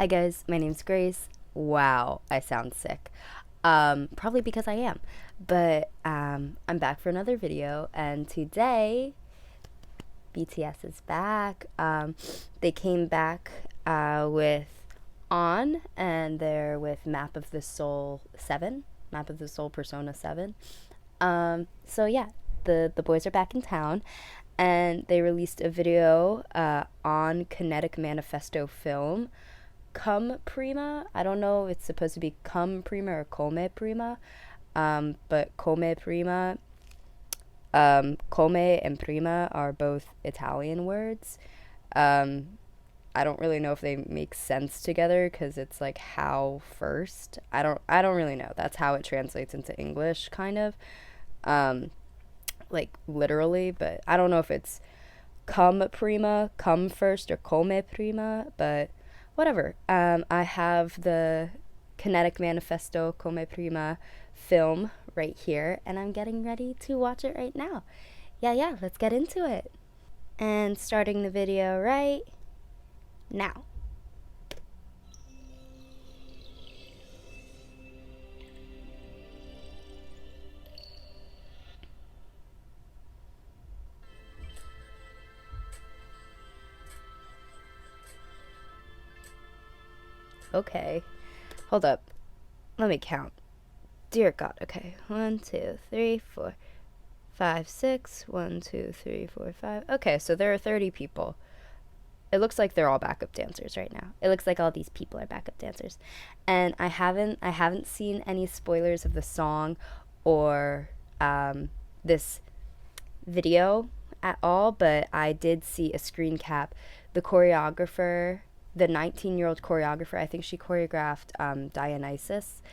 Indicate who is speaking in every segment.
Speaker 1: Hi guys, my name's Grace. Wow, I sound sick. Probably because I am. But I'm back for another video, and today BTS is back. They came back with On, and they're with Map of the Soul 7, Map of the Soul Persona 7. So yeah, the boys are back in town, and they released a video on Kinetic Manifesto film. Come Prima. I don't know if it's supposed to be Come Prima or Come Prima, but Come Prima. Come and Prima are both Italian words. I don't really know if they make sense together because it's like how first. I don't really know. That's how it translates into English, kind of. Like literally, but I don't know if it's come prima, come first, or come prima, but whatever. I have the Kinetic Manifesto Come Prima film right here, and I'm getting ready to watch it right now. Yeah, let's get into it. And starting the video right now. Okay, hold up. Let me count. Dear God. Okay, 1, 2, 3, 4, 5, 6. 1, 2, 3, 4, 5. Okay, so there are 30 people. It looks like they're all backup dancers right now. It looks like all these people are backup dancers, and I haven't seen any spoilers of the song or this video at all, but I did see a screen cap. The choreographer, the 19-year-old choreographer, I think she choreographed Dionysus.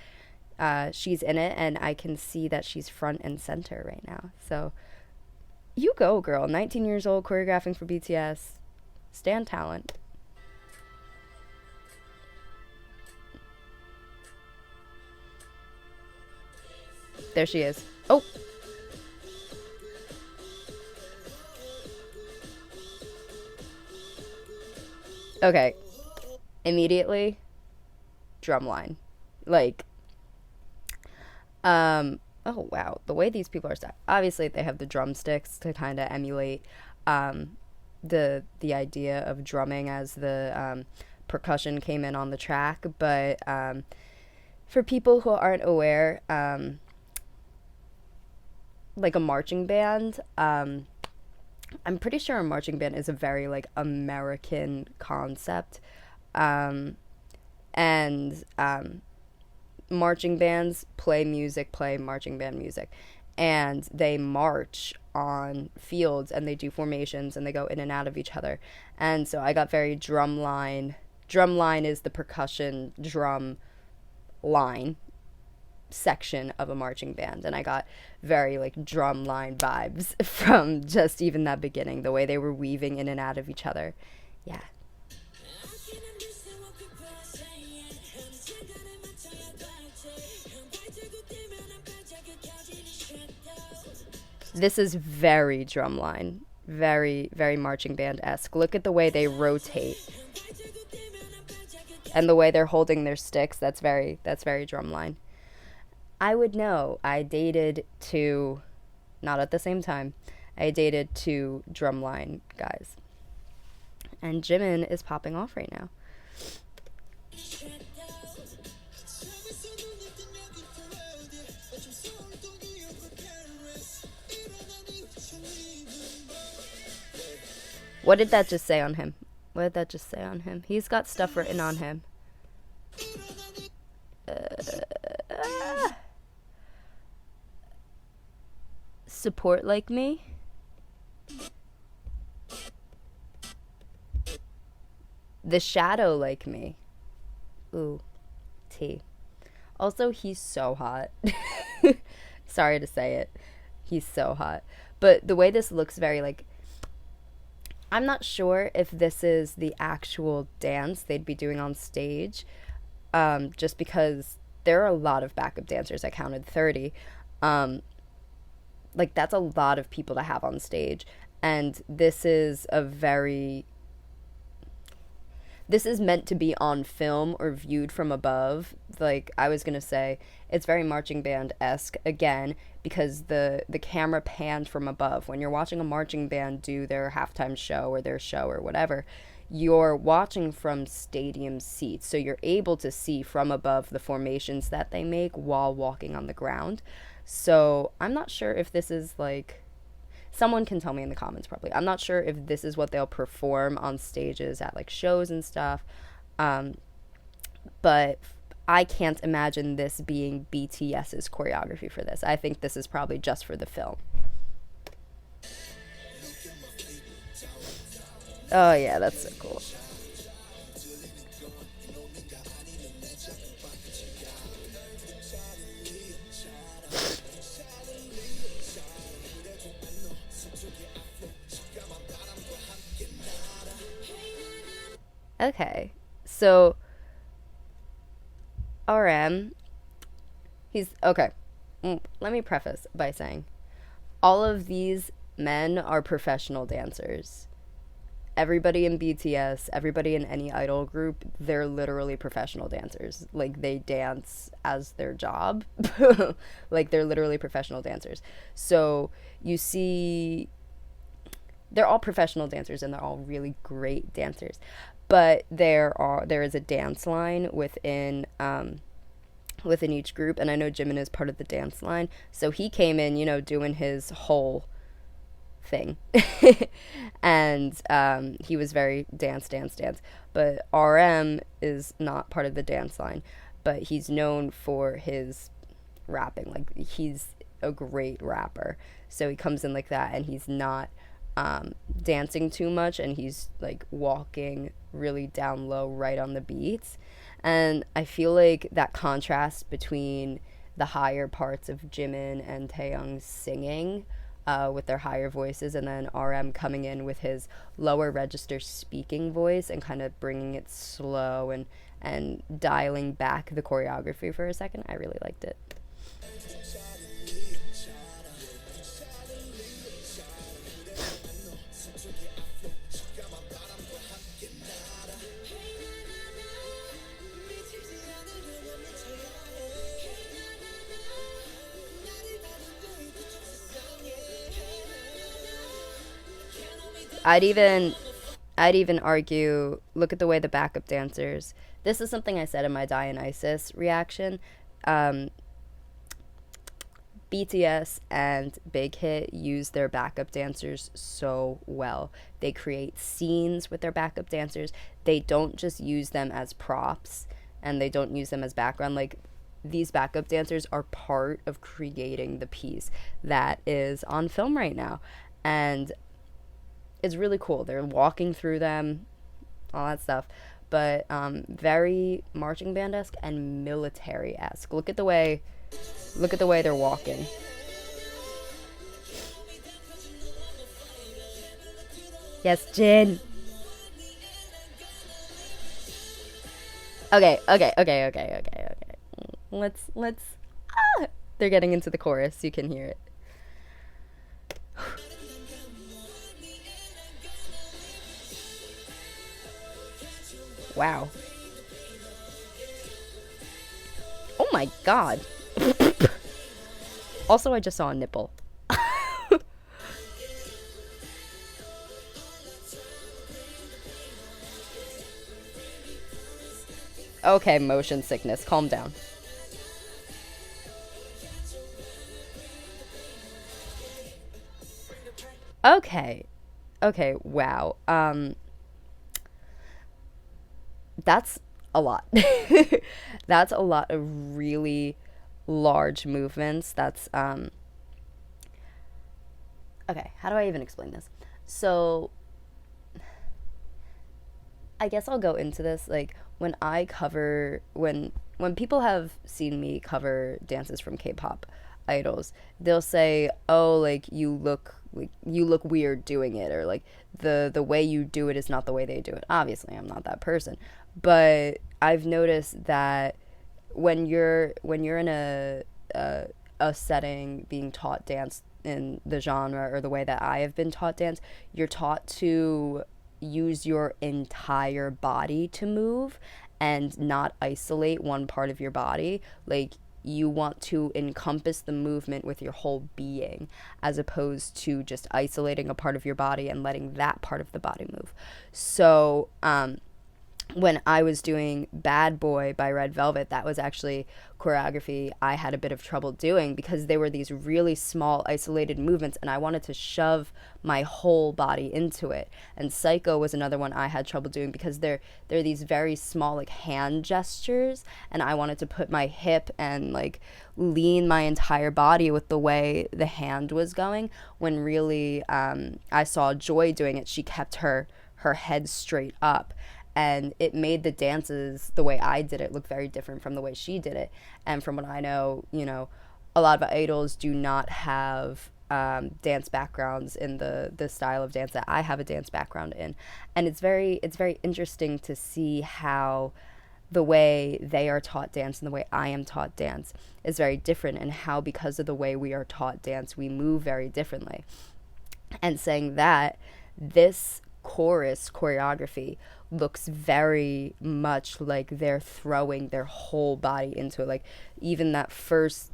Speaker 1: She's in it, and I can see that she's front and center right now. So you go, girl. 19 years old, choreographing for BTS. Stand talent. There she is. Oh! Okay. Immediately, drumline. Like, oh wow, the way these people are set. Obviously, they have the drumsticks to kind of emulate the idea of drumming as the percussion came in on the track. But for people who aren't aware, like a marching band, I'm pretty sure a marching band is a very like American concept, and marching bands play marching band music, and they march on fields, and they do formations, and they go in and out of each other. And so I got very drumline is the percussion drum line section of a marching band, and I got very like drumline vibes from just even that beginning, the way they were weaving in and out of each other. Yeah. This is very drumline, very marching band-esque. Look at the way they rotate and the way they're holding their sticks. That's very drumline. I would know. I dated to, not at the same time, I dated two drumline guys. And Jimin is popping off right now. What did that just say on him? What did that just say on him? He's got stuff written on him. Support like me? The shadow like me. Ooh, T. Also, he's so hot. Sorry to say it. He's so hot. But the way this looks very like, I'm not sure if this is the actual dance they'd be doing on stage, just because there are a lot of backup dancers. I counted 30. Like, that's a lot of people to have on stage. And this is a very this is meant to be on film or viewed from above. Like I was gonna say, it's very marching band-esque again because the camera pans from above. When you're watching a marching band do their halftime show or their show or whatever, you're watching from stadium seats, so you're able to see from above the formations that they make while walking on the ground. So I'm not sure if this is like, someone can tell me in the comments probably. I'm not sure if this is what they'll perform on stages at like shows and stuff. But I can't imagine this being BTS's choreography for this. I think this is probably just for the film. Oh yeah, that's so cool. Okay, so RM, he's okay. Let me preface by saying all of these men are professional dancers. Everybody in BTS, everybody in any idol group, they're literally professional dancers. Like they dance as their job. Like they're literally professional dancers. So you see, they're all professional dancers and they're all really great dancers. But there is a dance line within each group, and I know Jimin is part of the dance line. So he came in, doing his whole thing. And he was very dance, dance, dance. But RM is not part of the dance line, but he's known for his rapping. Like, he's a great rapper. So he comes in like that, and he's not dancing too much, and he's like walking really down low right on the beats. And I feel like that contrast between the higher parts of Jimin and Taehyung's singing with their higher voices, and then RM coming in with his lower register speaking voice and kind of bringing it slow and dialing back the choreography for a second. I really liked it. I'd even argue, look at the way the backup dancers. This is something I said in my Dionysus reaction. BTS and Big Hit use their backup dancers so well. They create scenes with their backup dancers. They don't just use them as props, and they don't use them as background. Like, these backup dancers are part of creating the piece that is on film right now. And it's really cool. They're walking through them, all that stuff, but very marching band-esque and military-esque. Look at the way they're walking. Yes, Jin. Okay. Let's. They're getting into the chorus. You can hear it. Wow. Oh my god. Also, I just saw a nipple. Okay, motion sickness. Calm down. Okay. Okay, wow. That's a lot. That's a lot of really large movements. That's okay, how do I even explain this? So I guess I'll go into this like when people have seen me cover dances from K-pop idols, they'll say, "Oh, like you look weird doing it," or like the way you do it is not the way they do it. Obviously, I'm not that person, but I've noticed that when you're in a setting being taught dance in the genre or the way that I have been taught dance, you're taught to use your entire body to move and not isolate one part of your body. Like, you want to encompass the movement with your whole being, as opposed to just isolating a part of your body and letting that part of the body move. So when I was doing Bad Boy by Red Velvet, that was actually choreography I had a bit of trouble doing, because they were these really small isolated movements and I wanted to shove my whole body into it. And Psycho was another one I had trouble doing, because they're these very small, like, hand gestures, and I wanted to put my hip and, like, lean my entire body with the way the hand was going, when really I saw Joy doing it. She kept her head straight up, and it made the dances, the way I did it, look very different from the way she did it. And from what I know, you know, a lot of idols do not have dance backgrounds in the style of dance that I have a dance background in. And it's very interesting to see how the way they are taught dance and the way I am taught dance is very different, and how, because of the way we are taught dance, we move very differently. And saying that, this chorus choreography looks very much like they're throwing their whole body into it. Like, even that first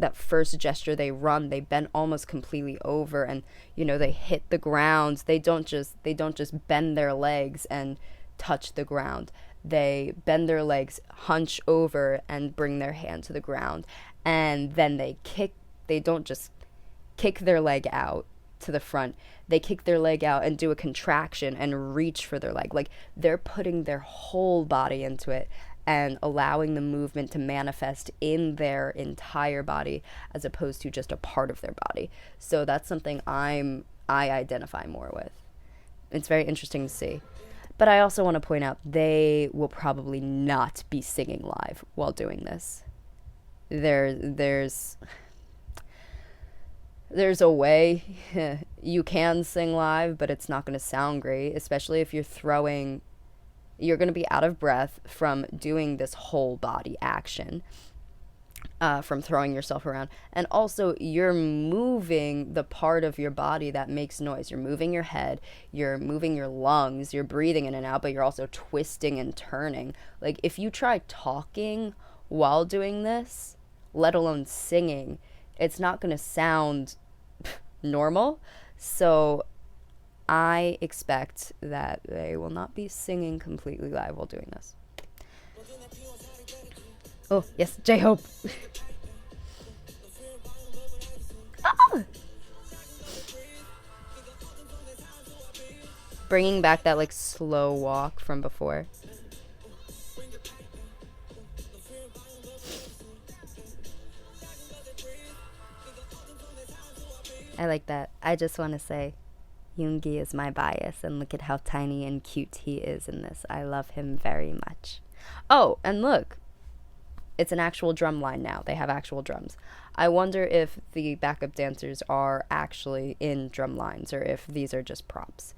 Speaker 1: gesture they run, they bend almost completely over, and, you know, they hit the ground. They don't just bend their legs and touch the ground. They bend their legs, hunch over, and bring their hand to the ground. And then they kick. They don't just kick their leg out to the front. They kick their leg out and do a contraction and reach for their leg. Like, they're putting their whole body into it and allowing the movement to manifest in their entire body, as opposed to just a part of their body. So that's something I identify more with. It's very interesting to see. But I also want to point out, they will probably not be singing live while doing this. There's a way you can sing live, but it's not going to sound great, especially if you're going to be out of breath from doing this whole body action, from throwing yourself around. And also, you're moving the part of your body that makes noise. You're moving your head, you're moving your lungs, you're breathing in and out, but you're also twisting and turning. Like, if you try talking while doing this, let alone singing, it's not going to sound normal. So I expect that they will not be singing completely live while doing this. Oh, yes, J-Hope. Ah! Bringing back that, like, slow walk from before. I like that. I just want to say, Yoongi is my bias, and look at how tiny and cute he is in this. I love him very much. Oh, and look, it's an actual drum line now. They have actual drums. I wonder if the backup dancers are actually in drum lines, or if these are just props.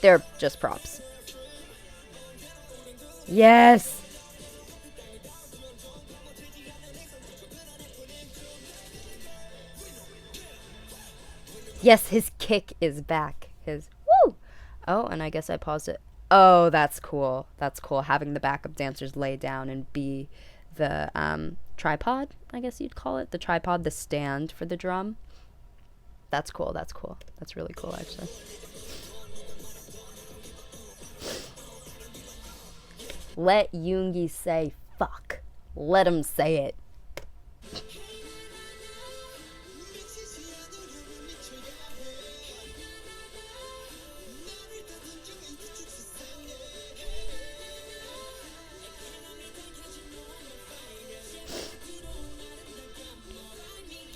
Speaker 1: They're just props. Yes! Yes, his kick is back. His woo! Oh, and I guess I paused it. Oh, that's cool. That's cool. Having the backup dancers lay down and be the tripod, I guess you'd call it. The tripod, the stand for the drum. That's cool. That's cool. That's really cool, actually. Let Yoongi say fuck. Let him say it.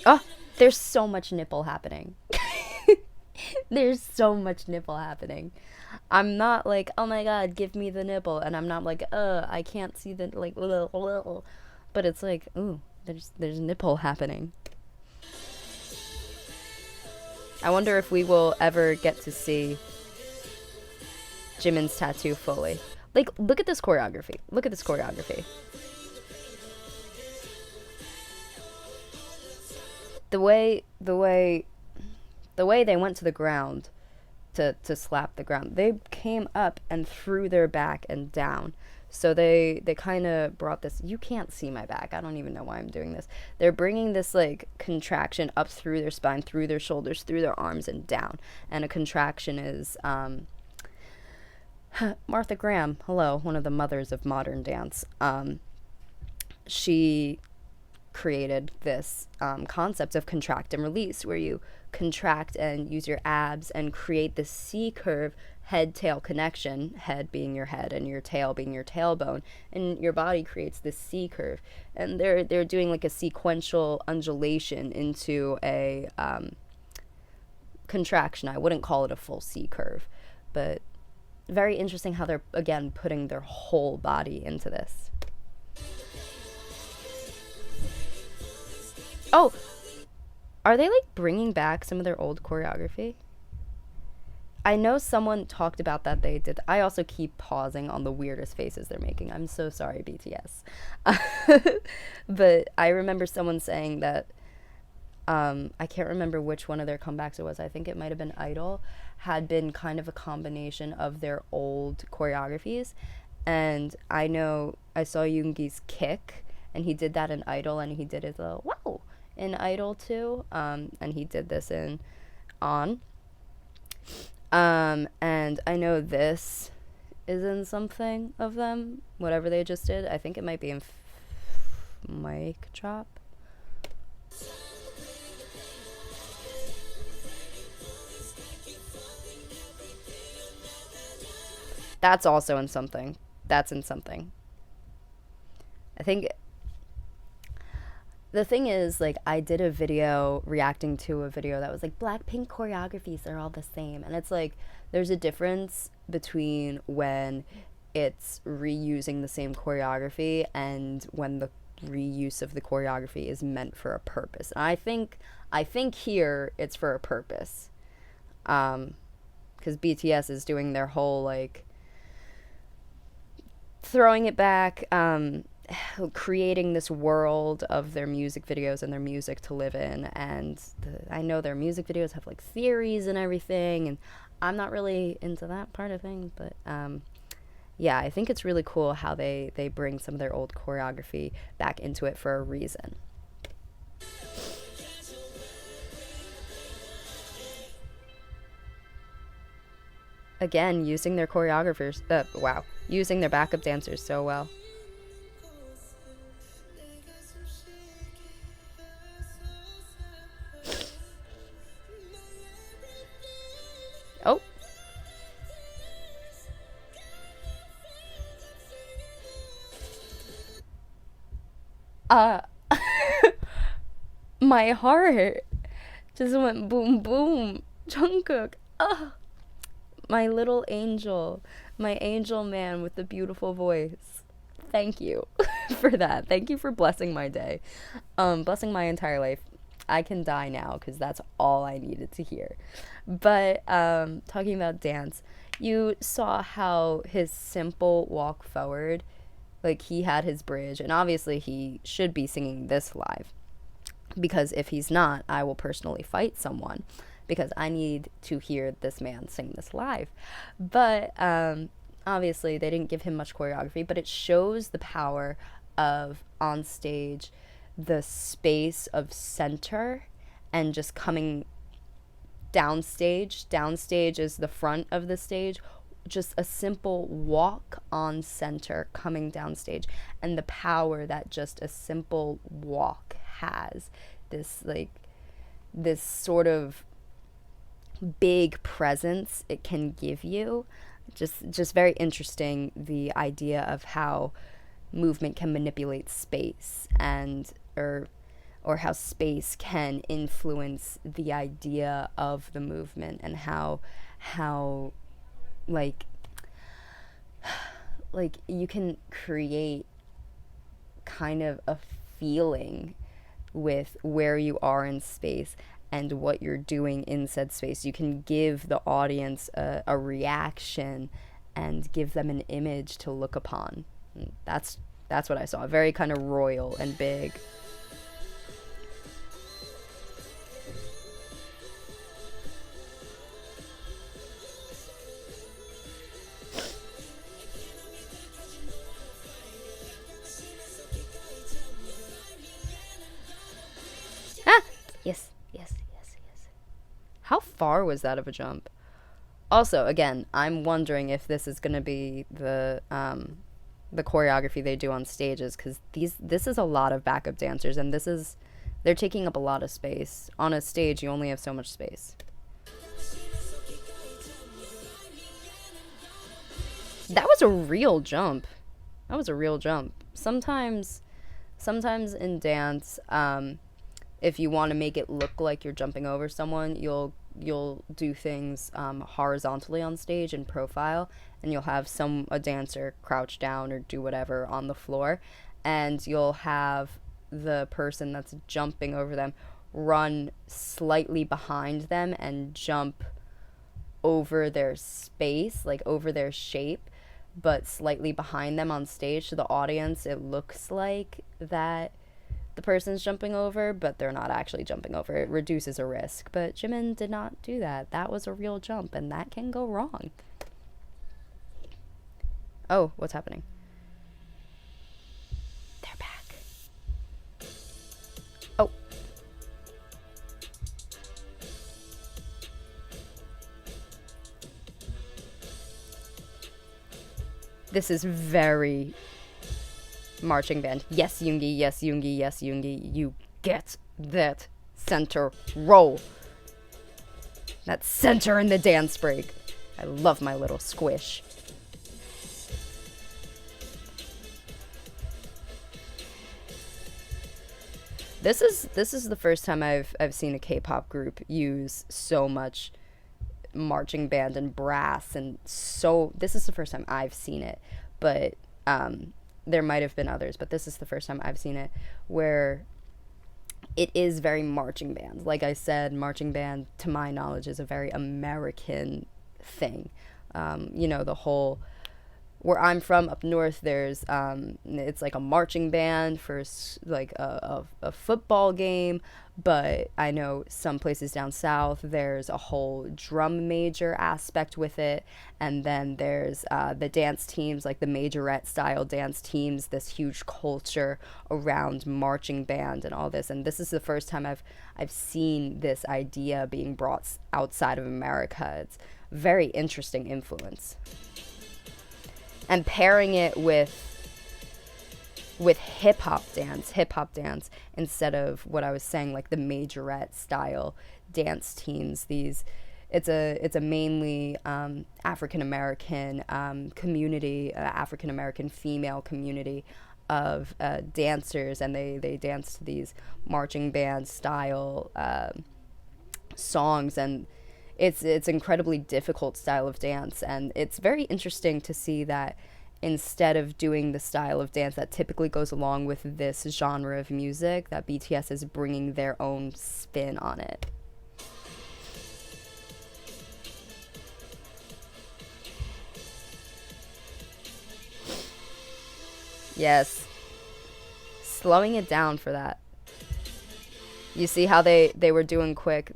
Speaker 1: Oh, there's so much nipple happening. There's so much nipple happening. I'm not like, oh my god, give me the nipple, and I'm not like, I can't see the, like, but it's like, ooh, there's nipple happening. I wonder if we will ever get to see Jimin's tattoo fully. Like, look at this choreography. Look at this choreography. The way they went to the ground to slap the ground, they came up and threw their back and down. So they kind of brought this. You can't see my back. I don't even know why I'm doing this. They're bringing this like contraction up through their spine, through their shoulders, through their arms, and down. And a contraction is Martha Graham, hello, one of the mothers of modern dance. She created this concept of contract and release, where you contract and use your abs and create this C curve, head-tail connection, head being your head and your tail being your tailbone, and your body creates this C curve. And they're doing like a sequential undulation into a contraction. I wouldn't call it a full C curve, but very interesting how they're, again, putting their whole body into this. Oh, are they like bringing back some of their old choreography? I know someone talked about that they did. I also keep pausing on the weirdest faces they're making. I'm so sorry, BTS. But I remember someone saying that, I can't remember which one of their comebacks it was. I think it might have been Idol, had been kind of a combination of their old choreographies. And I know I saw Yoongi's kick, and he did that in Idol, and he did his little wow in Idol too. And he did this in On. And I know this is in something of them, whatever they just did. I think it might be in Mic Drop. That's also in something. That's in something. I think the thing is, like, I did a video reacting to a video that was like, Blackpink choreographies are all the same. And it's like, there's a difference between when it's reusing the same choreography and when the reuse of the choreography is meant for a purpose. And I think here it's for a purpose. Because BTS is doing their whole, like, throwing it back, creating this world of their music videos and their music to live in. And I know their music videos have like theories and everything, and I'm not really into that part of things, but yeah, I think it's really cool how they bring some of their old choreography back into it for a reason. Again, using their choreographers, using their backup dancers so well. Oh. My heart just went boom boom. Jungkook. My little angel. My angel man with the beautiful voice. Thank you for that. Thank you for blessing my day. Blessing my entire life. I can die now because that's all I needed to hear. But talking about dance, you saw how his simple walk forward, like he had his bridge, and obviously he should be singing this live, because if he's not, I will personally fight someone, because I need to hear this man sing this live. But obviously they didn't give him much choreography, but it shows the power of on stage, the space of center, and just coming downstage. Downstage is the front of the stage. Just a simple walk on center coming downstage, and the power that just a simple walk has. This sort of big presence it can give you. Just very interesting, the idea of how movement can manipulate space, and or how space can influence the idea of the movement, and how like you can create kind of a feeling with where you are in space and what you're doing in said space. You can give the audience a reaction and give them an image to look upon. And that's what I saw. Very kind of royal and big. Yes, yes, yes, yes. How far was that of a jump? Also, again, I'm wondering if this is going to be the choreography they do on stages, because this is a lot of backup dancers, and they're taking up a lot of space. On a stage, you only have so much space. That was a real jump. That was a real jump. Sometimes in dance, if you want to make it look like you're jumping over someone, you'll do things horizontally on stage in profile, and you'll have a dancer crouch down or do whatever on the floor, and you'll have the person that's jumping over them run slightly behind them and jump over their space, like over their shape, but slightly behind them on stage. To the audience, it looks like that the person's jumping over, but they're not actually jumping over. It reduces a risk. But Jimin did not do that. That was a real jump, and that can go wrong. Oh, what's happening? They're back. Oh. This is very marching band. Yes, Yoongi, yes, Yoongi, yes, Yoongi. You get that center roll. That center in the dance break. I love my little squish. This is the first time I've seen a K-pop group use so much marching band and brass, and so this is the first time I've seen it, but there might have been others, but this is the first time I've seen it where it is very marching band. Like I said, marching band, to my knowledge, is a very American thing. The whole, where I'm from up north, there's it's like a marching band for like a football game, but I know some places down south there's a whole drum major aspect with it, and then there's the dance teams, like the majorette style dance teams, this huge culture around marching band and all this. And this is the first time I've seen this idea being brought outside of America. It's very interesting influence. And pairing it with hip hop dance instead of what I was saying, like the majorette style dance teams. It's a mainly African American community, African American female community of dancers, and they dance to these marching band style songs, and it's incredibly difficult style of dance. And it's very interesting to see that instead of doing the style of dance that typically goes along with this genre of music, that BTS is bringing their own spin on it. Yes. Slowing it down for that. You see how they were doing quick,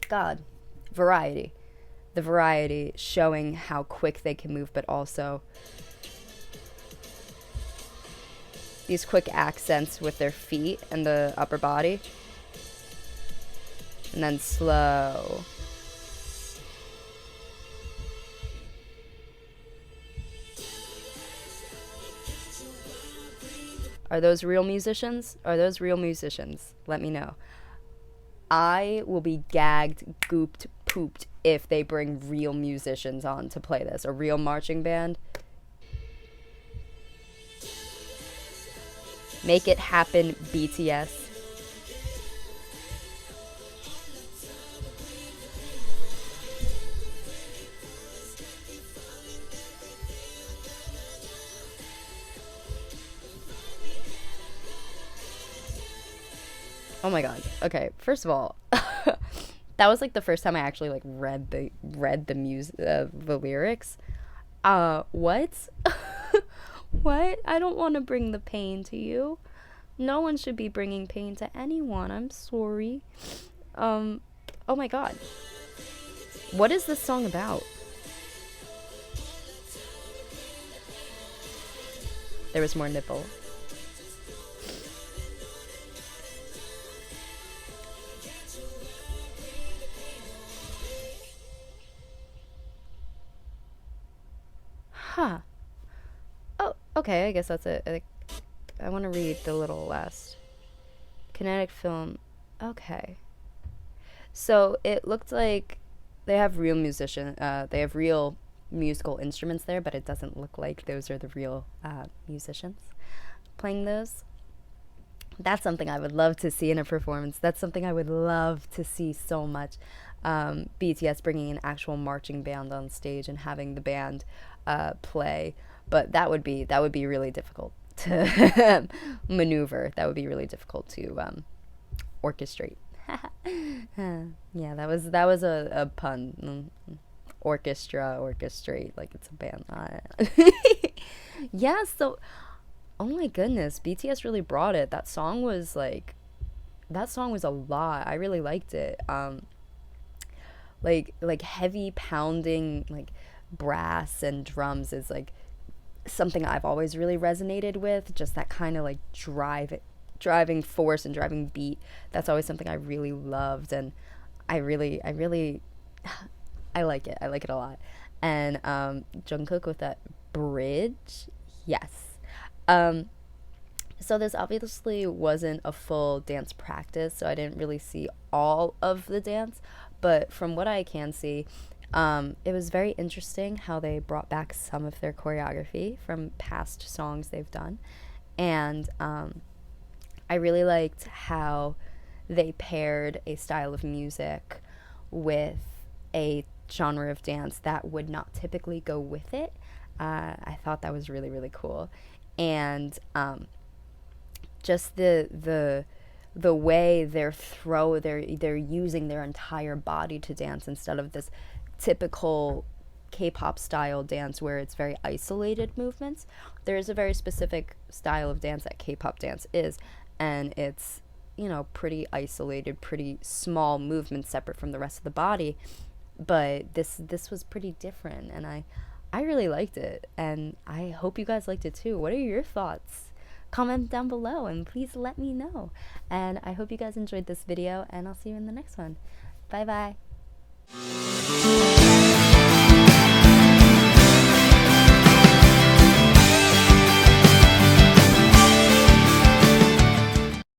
Speaker 1: God, variety. The variety showing how quick they can move, but also these quick accents with their feet and the upper body. And then slow. Are those real musicians? Are those real musicians? Let me know. I will be gagged, gooped, pooped if they bring real musicians on to play this. A real marching band. Make it happen, BTS. Oh my god. Okay, first of all, that was like the first time I actually like read the music, the lyrics. What? What? I don't want to bring the pain to you. No one should be bringing pain to anyone. I'm sorry. Oh my god. What is this song about? There was more nipple. Okay, I guess that's it. I want to read the little last. Kinetic film. Okay. So it looked like they have they have real musical instruments there, but it doesn't look like those are the real musicians playing those. That's something I would love to see in a performance. That's something I would love to see so much. BTS bringing an actual marching band on stage and having the band play, but that would be really difficult to maneuver. That would be really difficult to orchestrate. Yeah, that was a pun. Orchestra, orchestrate, like it's a band. Yeah, so oh my goodness, BTS really brought it. That song was a lot. I really liked it. Like heavy pounding like brass and drums is like something I've always really resonated with. Just that kind of like driving force and driving beat. That's always something I really loved, and I really I like it. I like it a lot. And Jungkook with that bridge, yes. Um, so this obviously wasn't a full dance practice, so I didn't really see all of the dance, but from what I can see, it was very interesting how they brought back some of their choreography from past songs they've done. And I really liked how they paired a style of music with a genre of dance that would not typically go with it. I thought that was really, really cool. And just the way they're using their entire body to dance instead of this typical K-pop style dance where it's very isolated movements. There is a very specific style of dance that K-pop dance is, and it's, you know, pretty isolated, pretty small movements separate from the rest of the body. But this was pretty different, and I really liked it, and I hope you guys liked it too. What are your thoughts? Comment down below and please let me know. And I hope you guys enjoyed this video, and I'll see you in the next one. Bye bye.